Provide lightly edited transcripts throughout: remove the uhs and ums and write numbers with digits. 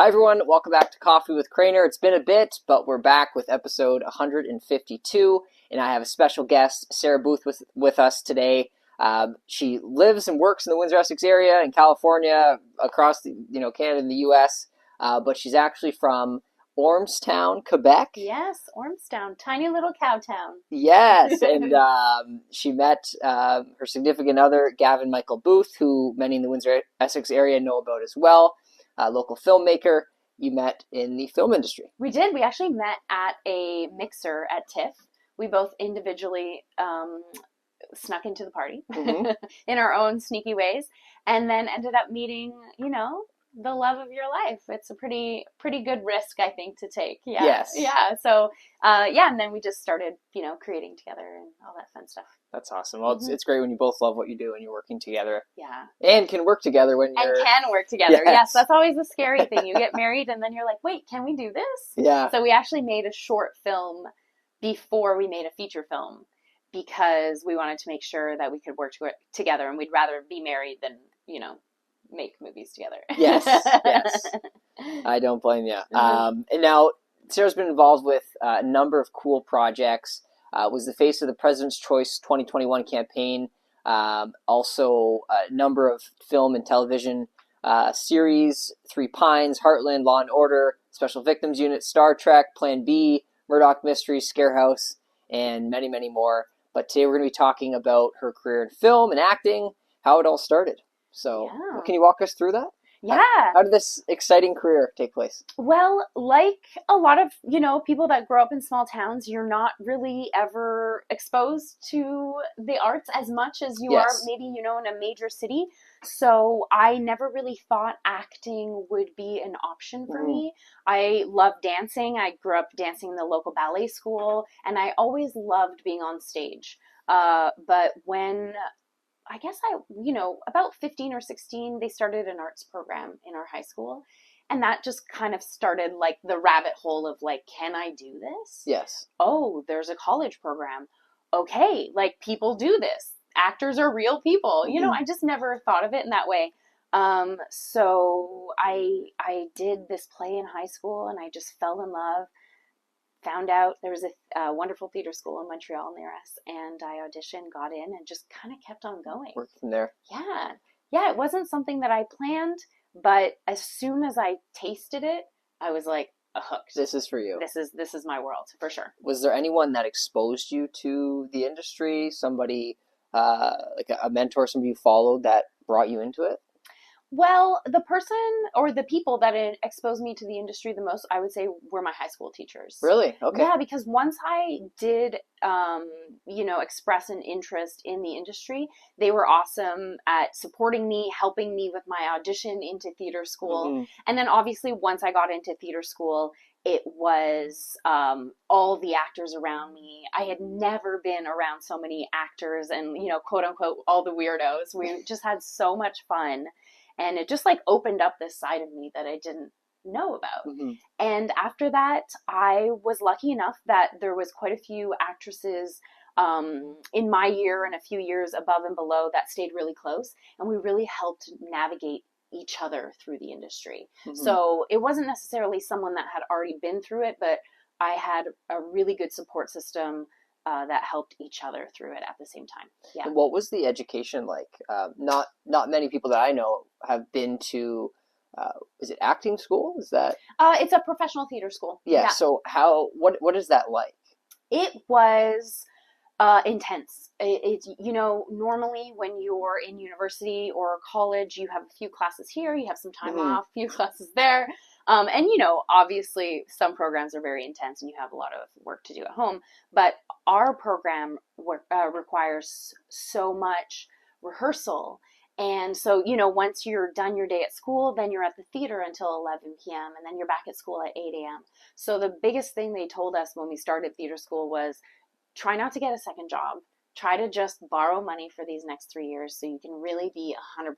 Hi everyone, welcome back to Coffee with Crainer. It's been a bit, but we're back with episode 152, and I have a special guest, Sarah Booth, with us today. She lives and works in the Windsor-Essex area in California, across Canada and the U.S., but she's actually from Ormstown, Quebec. Yes, Ormstown, tiny little cow town. Yes, and she met her significant other, Gavin Michael Booth, who many in the Windsor-Essex area know about as well. Local filmmaker. You met in the film industry. We did. We actually met at a mixer at TIFF. We both individually snuck into the party in our own sneaky ways, and then ended up meeting, the love of your life. It's a pretty good risk, I think, to take. Yeah. Yes. Yeah. So, and then we just started, creating together and all that fun stuff. That's awesome. Well, it's great when you both love what you do and you're working together. Yeah. And can work together when you're... And can work together. Yes. That's always the scary thing. You get married and then you're like, wait, can we do this? Yeah. So we actually made a short film before we made a feature film because we wanted to make sure that we could work together, and we'd rather be married than, make movies together. Yes. I don't blame you. And now, Sarah's been involved with a number of cool projects. Was the face of the President's Choice 2021 campaign. Also, a number of film and television series, Three Pines, Heartland, Law and Order, Special Victims Unit, Star Trek, Plan B, Murdoch Mysteries, Scarehouse, and many, many more. But today we're going to be talking about her career in film and acting, how it all started. So, Can you walk us through that? Yeah. How did this exciting career take place? Well, like a lot of, people that grow up in small towns, you're not really ever exposed to the arts as much as you are maybe, in a major city. So I never really thought acting would be an option for me. I love dancing. I grew up dancing in the local ballet school, and I always loved being on stage. But when I guess about 15 or 16, they started an arts program in our high school. And that just kind of started like the rabbit hole of like, can I do this? Yes. Oh, there's a college program. Okay, like people do this. Actors are real people. I just never thought of it in that way. So I did this play in high school and I just fell in love. Found out there was a wonderful theater school in Montreal near us, and I auditioned, got in, and just kind of kept on going. Worked from there. Yeah, it wasn't something that I planned, but as soon as I tasted it, I was like hooked. This is for you. This is my world, for sure. Was there anyone that exposed you to the industry? Somebody, like a mentor, somebody you followed that brought you into it? Well, the person or the people that exposed me to the industry the most, I would say, were my high school teachers. Really? Okay. Yeah, because once I did, express an interest in the industry, they were awesome at supporting me, helping me with my audition into theater school. And then obviously once I got into theater school, it was all the actors around me. I had never been around so many actors and, quote unquote, all the weirdos. We just had so much fun. And it just like opened up this side of me that I didn't know about. And after that, I was lucky enough that there was quite a few actresses in my year and a few years above and below that stayed really close. And we really helped navigate each other through the industry. So it wasn't necessarily someone that had already been through it, but I had a really good support system that helped each other through it at the same time. Yeah. And what was the education like? Not many people that I know have been to. Is it acting school? Is that? It's a professional theater school. Yeah. So what is that like? It was intense. It's normally when you're in university or college, you have a few classes here, you have some time off, a few classes there. And obviously some programs are very intense and you have a lot of work to do at home, but our program requires so much rehearsal. And so, once you're done your day at school, then you're at the theater until 11 p.m. and then you're back at school at 8 a.m. So the biggest thing they told us when we started theater school was try not to get a second job. Try to just borrow money for these next 3 years so you can really be 100%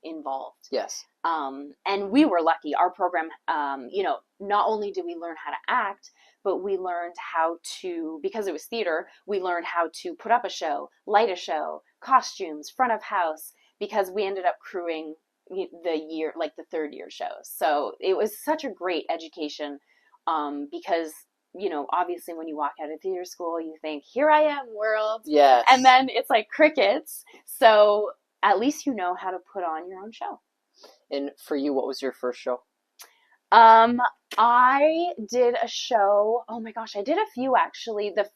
involved. Yes. And we were lucky. Our program, not only did we learn how to act, but we learned how to, because it was theater, we learned how to put up a show, light a show, costumes, front of house, because we ended up crewing the year, like the third year shows. So it was such a great education, because, obviously when you walk out of theater school, you think, here I am, world. Yes. And then it's like crickets. So at least you know how to put on your own show. And for you, what was your first show? I did a show. Oh my gosh, I did a few actually. The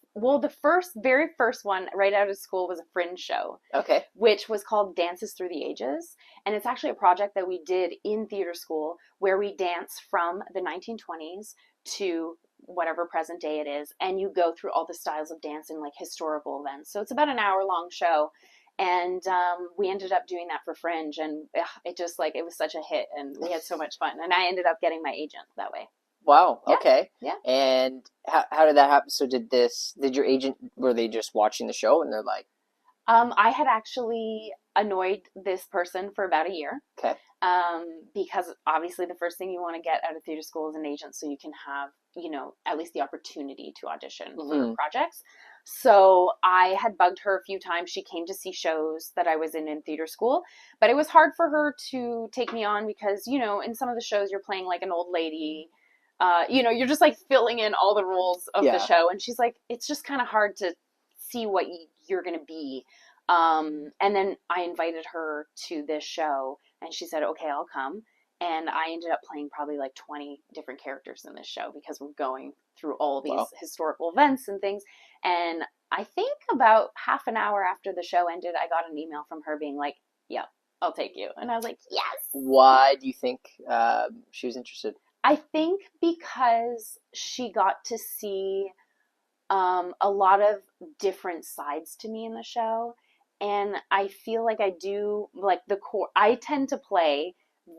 very first one right out of school was a fringe show. Okay. Which was called Dances Through the Ages. And it's actually a project that we did in theater school where we dance from the 1920s to whatever present day it is. And you go through all the styles of dance in like historical events. So it's about an hour-long show. And we ended up doing that for Fringe, and it was such a hit, and we had so much fun. And I ended up getting my agent that way. Wow. Yeah. Okay. Yeah. And how did that happen? So did your agent, were they just watching the show and they're like? I had actually annoyed this person for about a year. Okay. Because obviously the first thing you want to get out of theater school is an agent so you can have, at least the opportunity to audition for projects. So I had bugged her a few times. She came to see shows that I was in theater school, but it was hard for her to take me on because, in some of the shows you're playing like an old lady, you're just like filling in all the roles of the show. And she's like, it's just kind of hard to see what you're going to be. And then I invited her to this show and she said, okay, I'll come. And I ended up playing probably like 20 different characters in this show because we're going through all these historical events and things. And I think about half an hour after the show ended, I got an email from her being like, yeah, I'll take you. And I was like, yes. Why do you think she was interested? I think because she got to see a lot of different sides to me in the show. And I feel like I do, like the core, I tend to play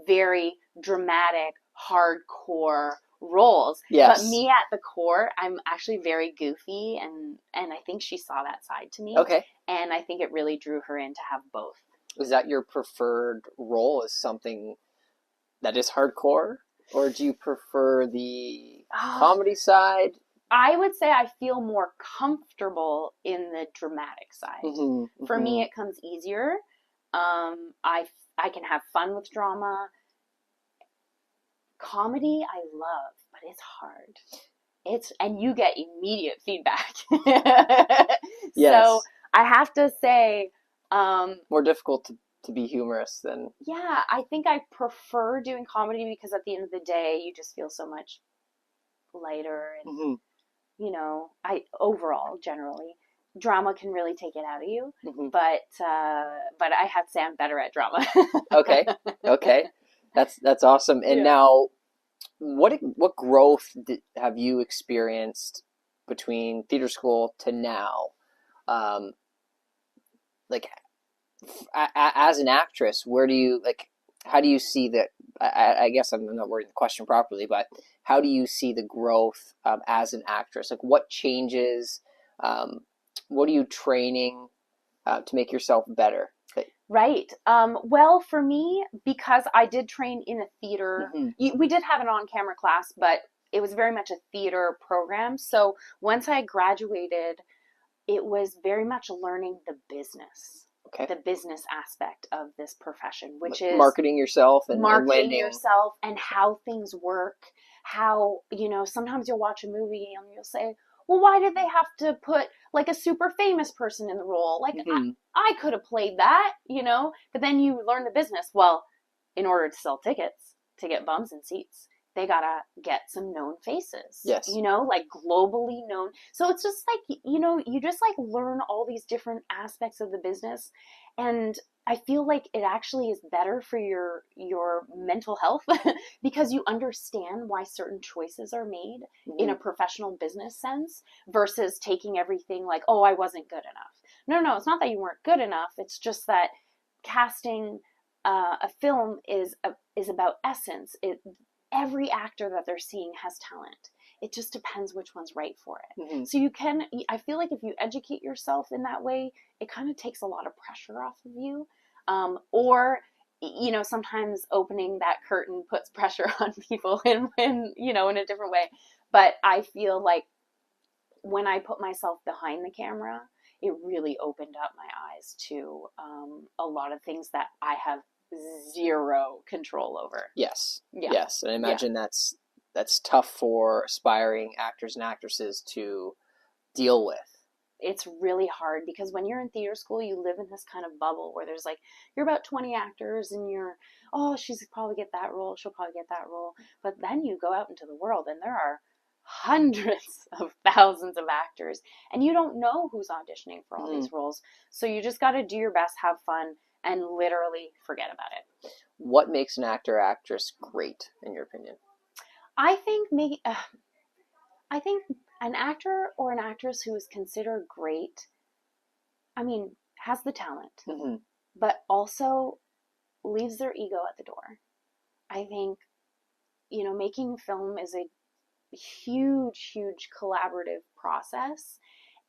very dramatic, hardcore roles. Yes. But me at the core, I'm actually very goofy, and I think she saw that side to me. Okay. And I think it really drew her in to have both. Is that your preferred role, as something that is hardcore? Or do you prefer the comedy side? I would say I feel more comfortable in the dramatic side. Mm-hmm, For me, it comes easier. I can have fun with drama. Comedy, I love, but it's hard. And you get immediate feedback. Yes. So I have to say, more difficult to be humorous than. Yeah, I think I prefer doing comedy because at the end of the day, you just feel so much lighter and. Overall, generally, drama can really take it out of you. But I have to say I'm better at drama. Okay, that's awesome. And now, what growth have you experienced between theater school to now? Like, as an actress, where do you how do you see that? I guess I'm not wording the question properly, but how do you see the growth as an actress? Like, what changes? What are you training to make yourself better? Right. Well, for me, because I did train in a theater, we did have an on-camera class, but it was very much a theater program. So once I graduated, it was very much learning the business. Okay. The business aspect of this profession, which is marketing yourself and yourself and how things work. How, sometimes you'll watch a movie and you'll say, well, why did they have to put like a super famous person in the role? Like, I could have played that, but then you learn the business. Well, in order to sell tickets, to get bums and seats, they gotta get some known faces. Yes. Like globally known. So it's just like, you just like learn all these different aspects of the business. And I feel like it actually is better for your mental health because you understand why certain choices are made in a professional business sense versus taking everything like, oh, I wasn't good enough. No, it's not that you weren't good enough. It's just that casting a film is about essence. Every actor that they're seeing has talent. It just depends which one's right for it. So I feel like if you educate yourself in that way, it kind of takes a lot of pressure off of you. Or, sometimes opening that curtain puts pressure on people in a different way. But I feel like when I put myself behind the camera, it really opened up my eyes to a lot of things that I have zero control over. Yes. Yeah. Yes. And I imagine that's tough for aspiring actors and actresses to deal with. It's really hard because when you're in theater school, you live in this kind of bubble where there's like, you're about 20 actors and you're, oh, she's probably get that role, she'll probably get that role. But then you go out into the world and there are hundreds of thousands of actors and you don't know who's auditioning for all these roles. So you just got to do your best, have fun, and literally forget about it. What makes an actor or actress great, in your opinion? I think an actor or an actress who is considered great, I mean, has the talent, but also leaves their ego at the door. I think, making film is a huge, huge collaborative process.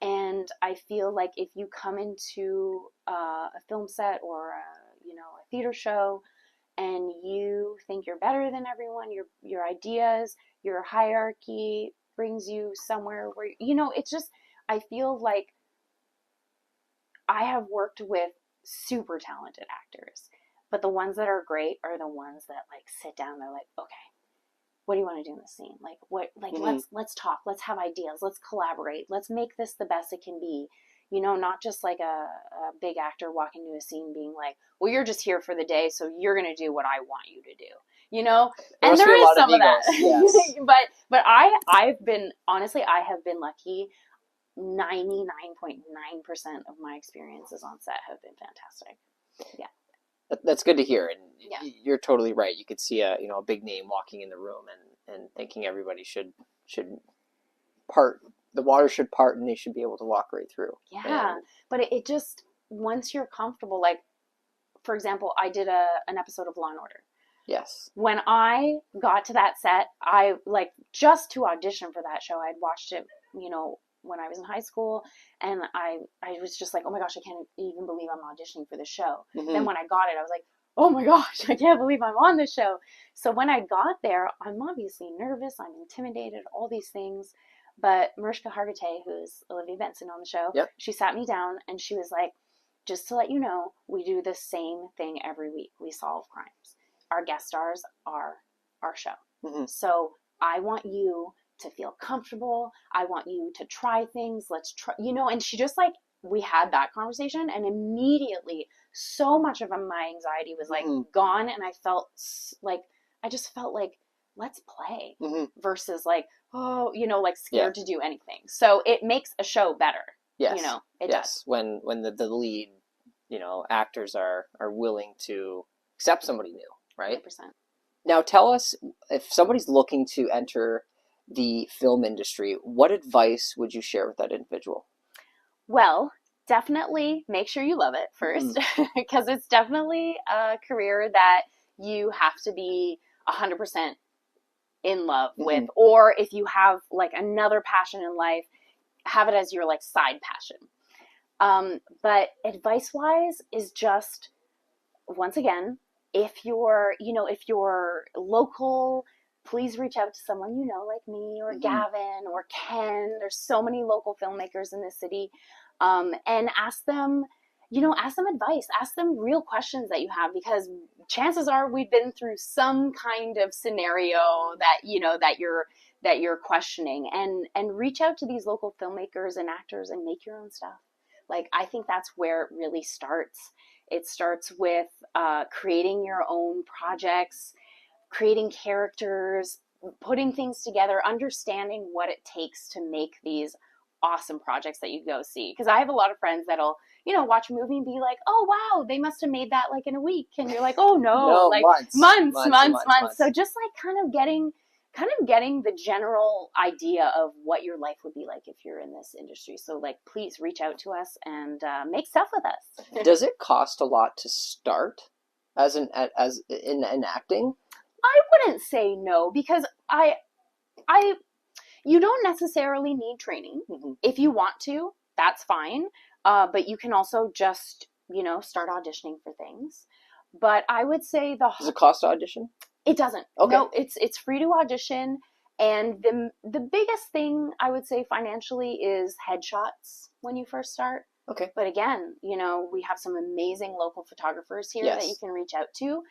And I feel like if you come into a film set or a theater show and you think you're better than everyone, your ideas, your hierarchy brings you somewhere where, it's just, I feel like I have worked with super talented actors, but the ones that are great are the ones that like sit down, they're like, okay, what do you want to do in this scene? Like what, like let's talk, let's have ideas, let's collaborate, let's make this the best it can be. Not just like a big actor walking into a scene being like, well, you're just here for the day, so you're going to do what I want you to do, and there is some of that. Yes. but I've been, honestly, I have been lucky. 99.9% of my experiences on set have been fantastic. Yeah. That's good to hear. And you're totally right. You could see a big name walking in the room and thinking everybody should part, the water should part and they should be able to walk right through. Yeah. But it just, once you're comfortable, like, for example, I did an episode of Law and Order. Yes. When I got to that set, I like, just to audition for that show, I'd watched it, when I was in high school, and I was just like, oh my gosh, I can't even believe I'm auditioning for the show. Then when I got it, I was like, oh my gosh, I can't believe I'm on this show. So when I got there, I'm obviously nervous, I'm intimidated, all these things. But Mariska Hargitay, who's Olivia Benson on the show, she sat me down and she was like, just to let you know, we do the same thing every week. We solve crimes. Our guest stars are our show. So I want you to feel comfortable. I want you to try things. Let's try, and she just like, we had that conversation and immediately so much of my anxiety was like gone. And I just felt like, let's play versus like, oh, like scared to do anything. So it makes a show better. Yes. It does. When the lead, actors are willing to accept somebody new, right? 100%. Now tell us, if somebody's looking to enter the film industry, what advice would you share with that individual? Well, definitely make sure you love it first, because it's definitely a career that you have to be 100% in love with. Or if you have like another passion in life, have it as your like side passion. But advice-wise is just, once again, if you're local, please reach out to someone like me or Gavin or Ken. There's so many local filmmakers in this city, and ask them advice, ask them real questions that you have, because chances are we've been through some kind of scenario that you're questioning, and reach out to these local filmmakers and actors and make your own stuff. Like, I think that's where it really starts. It starts with creating your own projects, creating characters, putting things together, understanding what it takes to make these awesome projects that you go see. Because I have a lot of friends that'll, watch a movie and be like, oh, wow, they must have made that like in a week. And you're like, oh, no, like months. So just like kind of getting the general idea of what your life would be like if you're in this industry. So like, please reach out to us and make stuff with us. Does it cost a lot to start as in acting? I wouldn't say no, because you don't necessarily need training. If you want to, that's fine. But you can also just, start auditioning for things. But I would say does it cost to audition? It doesn't. Okay. No, it's free to audition. And the biggest thing I would say financially is headshots when you first start. Okay. But again, you know, we have some amazing local photographers here that you Yes. can reach out to.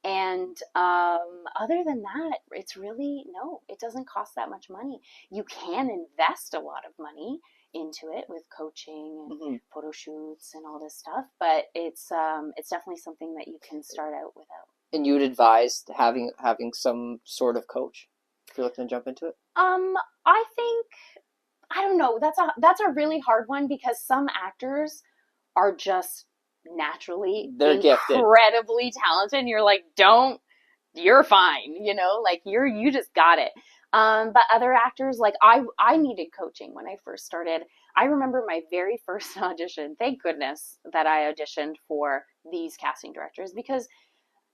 And other than that, it's really, no, it doesn't cost that much money. You can invest a lot of money into it with coaching and photo shoots and all this stuff, but it's definitely something that you can start out without. And you would advise having some sort of coach if you're looking to jump into it? I think, I don't know. That's a really hard one because some actors are just naturally They're gifted. incredibly talented. And you're like, you're fine, you know, like you just got it. But other actors, like I needed coaching when I first started. I remember my very first audition. Thank goodness that I auditioned for these casting directors, because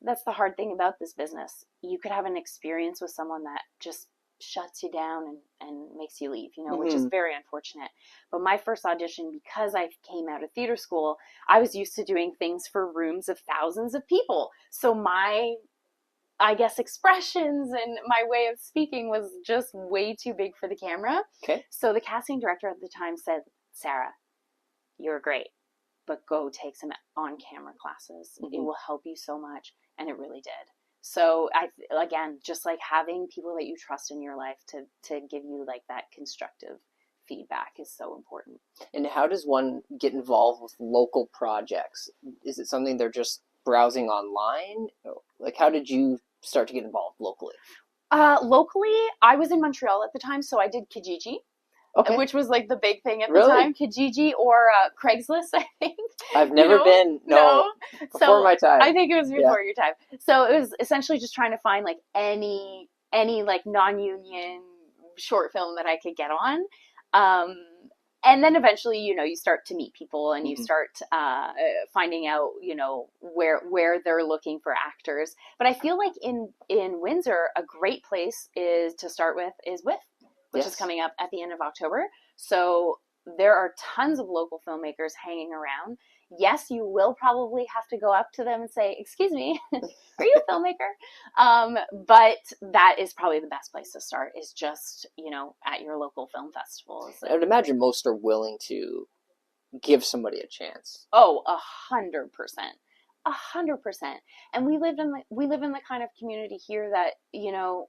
that's the hard thing about this business. You could have an experience with someone that just shuts you down and makes you leave, you know, which is very unfortunate. But my first audition, because I came out of theater school, I was used to doing things for rooms of thousands of people. So my, I guess, expressions and my way of speaking was just way too big for the camera. Okay. So the casting director at the time said, Sarah, you're great, but go take some on-camera classes. It will help you so much. And it really did. So again, just like having people that you trust in your life to give you like that constructive feedback is so important. And how does one get involved with local projects? Is it something they're just browsing online? Like, how did you start to get involved locally? Locally, I was in Montreal at the time, so I did Kijiji. Okay. Which was like the big thing at the time, Kijiji or Craigslist, I think. I've never been, no, before my time. I think it was before your time. So it was essentially just trying to find like any like non-union short film that I could get on. And then eventually, you know, you start to meet people and you start finding out, you know, where they're looking for actors. But I feel like in Windsor, a great place to start with is WIF, which is coming up at the end of October. So there are tons of local filmmakers hanging around. Yes, you will probably have to go up to them and say, excuse me, are you a filmmaker? But that is probably the best place to start, is just, you know, at your local film festivals. I would imagine most are willing to give somebody a chance. Oh, 100%. 100%. And we live in the kind of community here that, you know,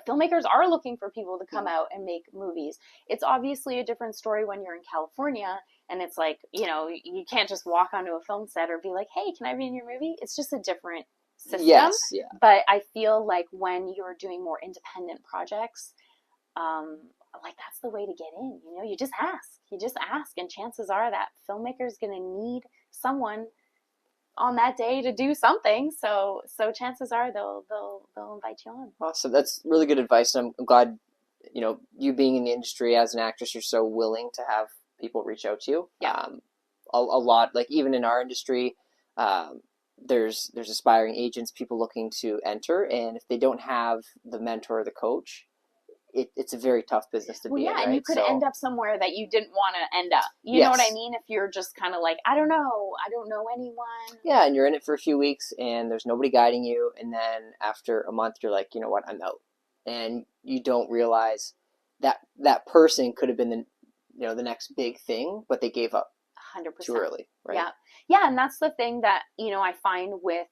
filmmakers are looking for people to come out and make movies. It's obviously a different story when you're in California and it's like, you know, you can't just walk onto a film set or be like, hey, can I be in your movie? It's just a different system. Yes, yeah. But I feel like when you're doing more independent projects, like that's the way to get in. You know, you just ask, and chances are that filmmaker's going to need someone on that day to do something, so chances are they'll invite you on. Awesome. That's really good advice. I'm glad, you know, you being in the industry as an actress, you're so willing to have people reach out to you. Yeah. A lot, like even in our industry, there's aspiring agents, people looking to enter, and if they don't have the mentor or the coach, it's a very tough business to be in, right? And you could end up somewhere that you didn't want to end up. You know what I mean? If you're just kind of like, I don't know anyone. Yeah, and you're in it for a few weeks, and there's nobody guiding you, and then after a month, you're like, you know what, I'm out. And you don't realize that person could have been the next big thing, but they gave up 100% too early, right? Yeah, and that's the thing that, you know, I find with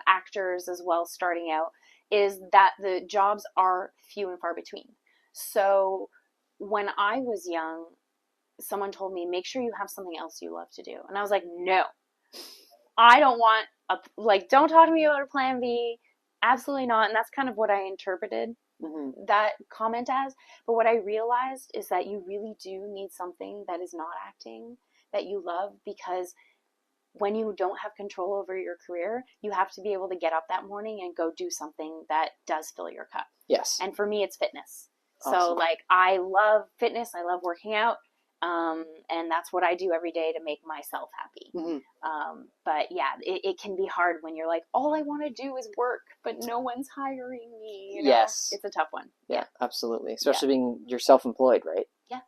actors as well starting out, is that the jobs are few and far between. So when I was young, someone told me, make sure you have something else you love to do. And I was like, no, I don't want don't talk to me about a plan B. Absolutely not. And that's kind of what I interpreted that comment as. But what I realized is that you really do need something that is not acting, that you love, because when you don't have control over your career, you have to be able to get up that morning and go do something that does fill your cup. Yes. And for me, it's fitness. Awesome. So like, I love fitness. I love working out. And that's what I do every day to make myself happy. But yeah, it can be hard when you're like, all I want to do is work, but no one's hiring me. You know? Yes. It's a tough one. Yeah, absolutely. Especially being you're self-employed, right? Yeah.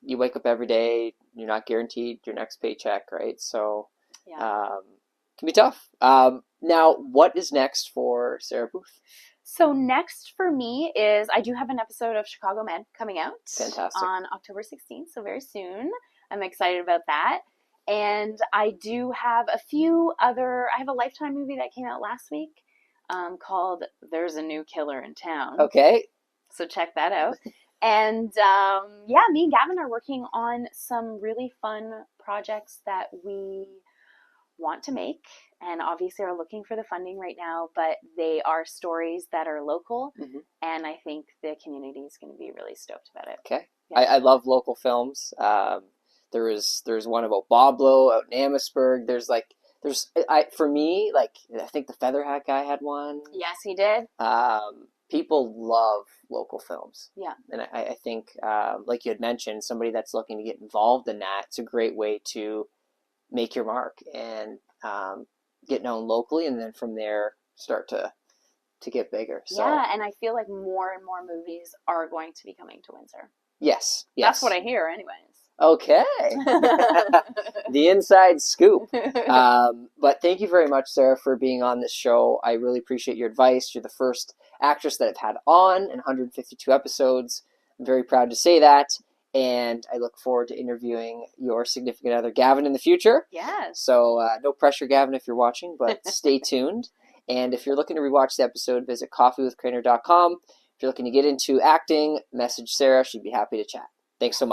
You wake up every day, you're not guaranteed your next paycheck, right? So it can be tough. Now, what is next for Sarah Booth? So next for me is, I do have an episode of Chicago Med coming out. Fantastic. On October 16th, so very soon. I'm excited about that. And I do have I have a Lifetime movie that came out last week called There's a New Killer in Town. Okay. So check that out. And yeah, me and Gavin are working on some really fun projects that we want to make, and obviously are looking for the funding right now, but they are stories that are local, and I think the community is going to be really stoked about it. Okay. Yeah. I love local films. There's one about Boblo out in Amherstburg. For me, like, I think the Feather Hat guy had one. Yes, he did. People love local films. Yeah. And I think, like you had mentioned, somebody that's looking to get involved in that, it's a great way to make your mark and get known locally, and then from there start to get bigger. So, yeah, and I feel like more and more movies are going to be coming to Windsor. Yes. That's what I hear anyways. Okay. The inside scoop. But thank you very much, Sarah, for being on this show. I really appreciate your advice. You're the first actress that I've had on in 152 episodes. I'm very proud to say that. And I look forward to interviewing your significant other, Gavin, in the future. Yes. So no pressure, Gavin, if you're watching, but stay tuned. And if you're looking to rewatch the episode, visit coffeewithcrainer.com. If you're looking to get into acting, message Sarah. She'd be happy to chat. Thanks so much.